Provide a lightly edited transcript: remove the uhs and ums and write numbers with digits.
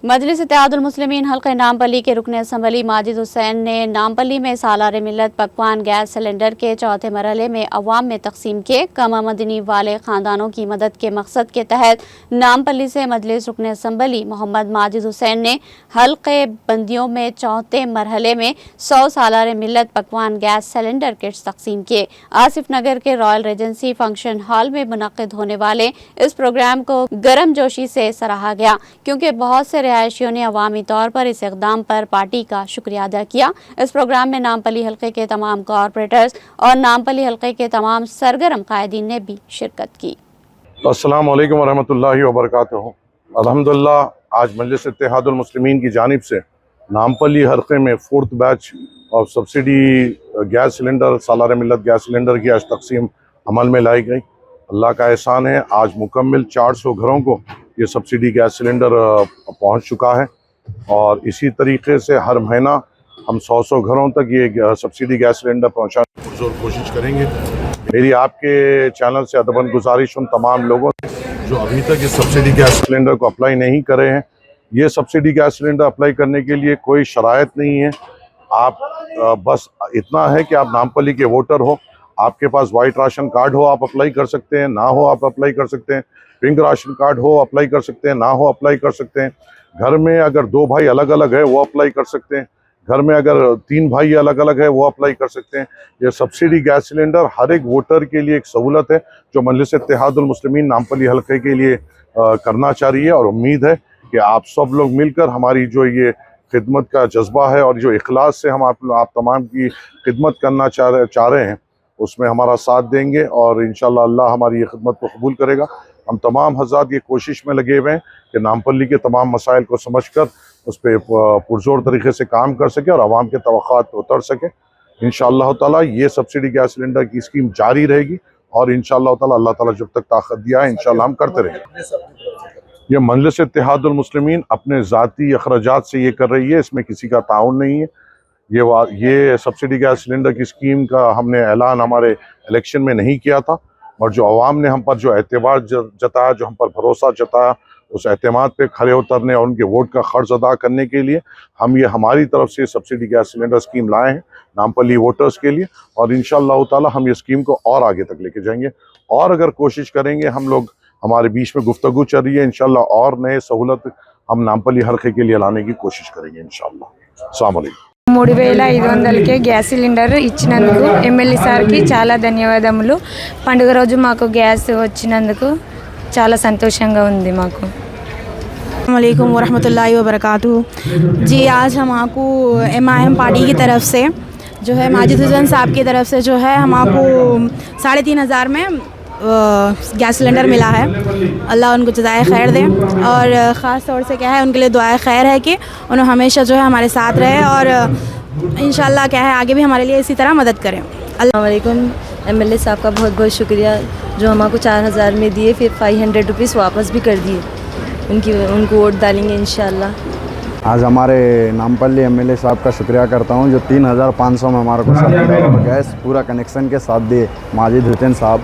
मजलिस इत्तेहादुल मुस्लिमीन हल्का नामपल्ली के रुकन असम्बली माजिद हुसैन ने नामपल्ली में सालार मिल्लत पकवान गैस सिलेंडर के चौथे मरहले में अवाम में तकसीम किए। कम आमदनी वाले ख़ानदानों की मदद के मकसद के तहत नामपल्ली से मजलिस रुकन असम्बली मोहम्मद माजिद हुसैन ने हल्के बंदियों में चौथे मरहले में 100 सालार मिल्लत पकवान गैस सिलेंडर किट्स तकसीम किए। आसिफ नगर के रॉयल रेजेंसी फंक्शन हॉल में मुनक्किद होने वाले इस प्रोग्राम को गर्म जोशी से सराहा गया, क्योंकि बहुत से रिहायशियों ने अवामी तौर पर इस इक़दाम पर पार्टी का शुक्रिया अदा किया। इस प्रोग्राम में नामपल्ली हल्के के तमाम कॉरपोरेटर्स और नामपल्ली हल्के के तमाम सरगर्म कायदीन ने भी शिरकत की। अस्सलाम वालेकुम वरहमतुल्लाहि वबरकातुहू। अल्हम्दुलिल्लाह आज मजलिस इत्तेहादुल मुस्लिमीन की जानिब से नामपल्ली हल्के में 4th बैच और सब्सिडी गैस सिलेंडर सालार मिल्लत गैस सिलेंडर की आज तकसीम अमल में लाई गई। अल्लाह का एहसान है, आज मुकम्मल 400 घरों को ये सब्सिडी गैस सिलेंडर पहुंच चुका है और इसी तरीके से हर महीना हम 100 घरों तक ये सब्सिडी गैस सिलेंडर पहुंचाने की पुरजोर कोशिश करेंगे। मेरी आपके चैनल से अदबन गुजारिश उन तमाम लोगों से जो अभी तक इस सब्सिडी गैस सिलेंडर को अप्लाई नहीं करे हैं, ये सब्सिडी गैस सिलेंडर अप्लाई करने के लिए कोई शराइत नहीं है। आप बस इतना है कि आप नामपल्ली के वोटर हो, आपके पास वाइट राशन कार्ड हो आप अप्लाई कर सकते हैं, ना हो आप अप्लाई कर सकते हैं। पिंक राशन कार्ड हो अप्लाई कर सकते हैं, ना हो अप्लाई कर सकते हैं। घर में अगर 2 भाई अलग अलग है वो अप्लाई कर सकते हैं। घर में अगर 3 भाई अलग अलग है वो अप्लाई कर सकते हैं। ये सब्सिडी गैस सिलेंडर हर एक वोटर के लिए एक सहूलत है जो मजलिस इत्तेहादुल मुस्लिमीन नामपल्ली हल्के के लिए करना चाह रही है, और उम्मीद है कि आप सब लोग मिलकर हमारी जो ये खिदमत का जज्बा है और जो इखलास से हम आप तमाम की खिदमत करना चाह रहे हैं उसमें हमारा साथ देंगे, और इंशाअल्लाह अल्लाह हमारी ये खिदमत को कबूल करेगा। हम तमाम हज़रात ये कोशिश में लगे हुए हैं कि नामपल्ली के तमाम मसाइल को समझकर उस पर पुरजोर तरीके से काम कर सके और आवाम के तवक्कात पे उतर सके। इंशाअल्लाह ताला ये सब्सिडी गैस सिलेंडर की स्कीम जारी रहेगी और इंशाअल्लाह ताला अल्लाह ताला जब तक ताकत दिया है इंशाअल्लाह हम करते रहेंगे। ये मजलिस इत्तेहादुल मुस्लिमीन अपने ज़ाती अखराजात से ये कर रही है, इसमें किसी का ताउन नहीं है। ये सब्सिडी गैस सिलेंडर की स्कीम का हमने ऐलान हमारे इलेक्शन में नहीं किया था, और जो अवाम ने हम पर जो एतबार जताया, जो हम पर भरोसा जताया, उस एतमाद पे खड़े उतरने और उनके वोट का खर्च अदा करने के लिए हम ये हमारी तरफ से सब्सिडी गैस सिलेंडर स्कीम लाए हैं नामपल्ली वोटर्स के लिए, और इंशाअल्लाह ताला हम ये स्कीम को और आगे तक लेके जाएंगे। और अगर कोशिश करेंगे, हम लोग हमारे बीच में गुफ्तगू चल रही है, इंशाअल्लाह और नए सहूलत हम नामपल्ली हल्के के लिए लाने की कोशिश करेंगे इंशाअल्लाह। अस्सलाम वालेकुम। 3500కే గ్యాస్ సిలిండర్ ఇచ్చినందుకు ఎమ్మెల్యే సార్కి చాలా ధన్యవాదములు। పండుగ రోజు మాకు గ్యాస్ వచ్చినందుకు చాలా సంతోషంగా ఉంది మాకు। अस्सलामुअलैकुम वरहमतुल्लाहि वबरकातुहू। जी आज हम आपको MIM पार्टी की तरफ से जो है माजिद हुसैन साहब की तरफ से जो है हम आपको 3500 में गैस सिलेंडर मिला है। अल्लाह उनको जज़ाए खैर दे, और ख़ास तौर से क्या है उनके लिए दुआए खैर है कि उन्हें हमेशा जो है हमारे साथ रहे और इंशाअल्लाह क्या है आगे भी हमारे लिए इसी तरह मदद करें। अस्सलाम वालेकुम। एमएलए साहब का बहुत बहुत शुक्रिया जो हमको 4000 में दिए, फिर 500 रुपीज़ वापस भी कर दिए। उनको वोट डालेंगे इंशाअल्लाह। आज हमारे नामपल्ली एमएलए साहब का शुक्रिया करता हूँ जो 3500 में हमारे को गैस पूरा कनेक्शन के साथ दिए, माजिद हुसैन साहब।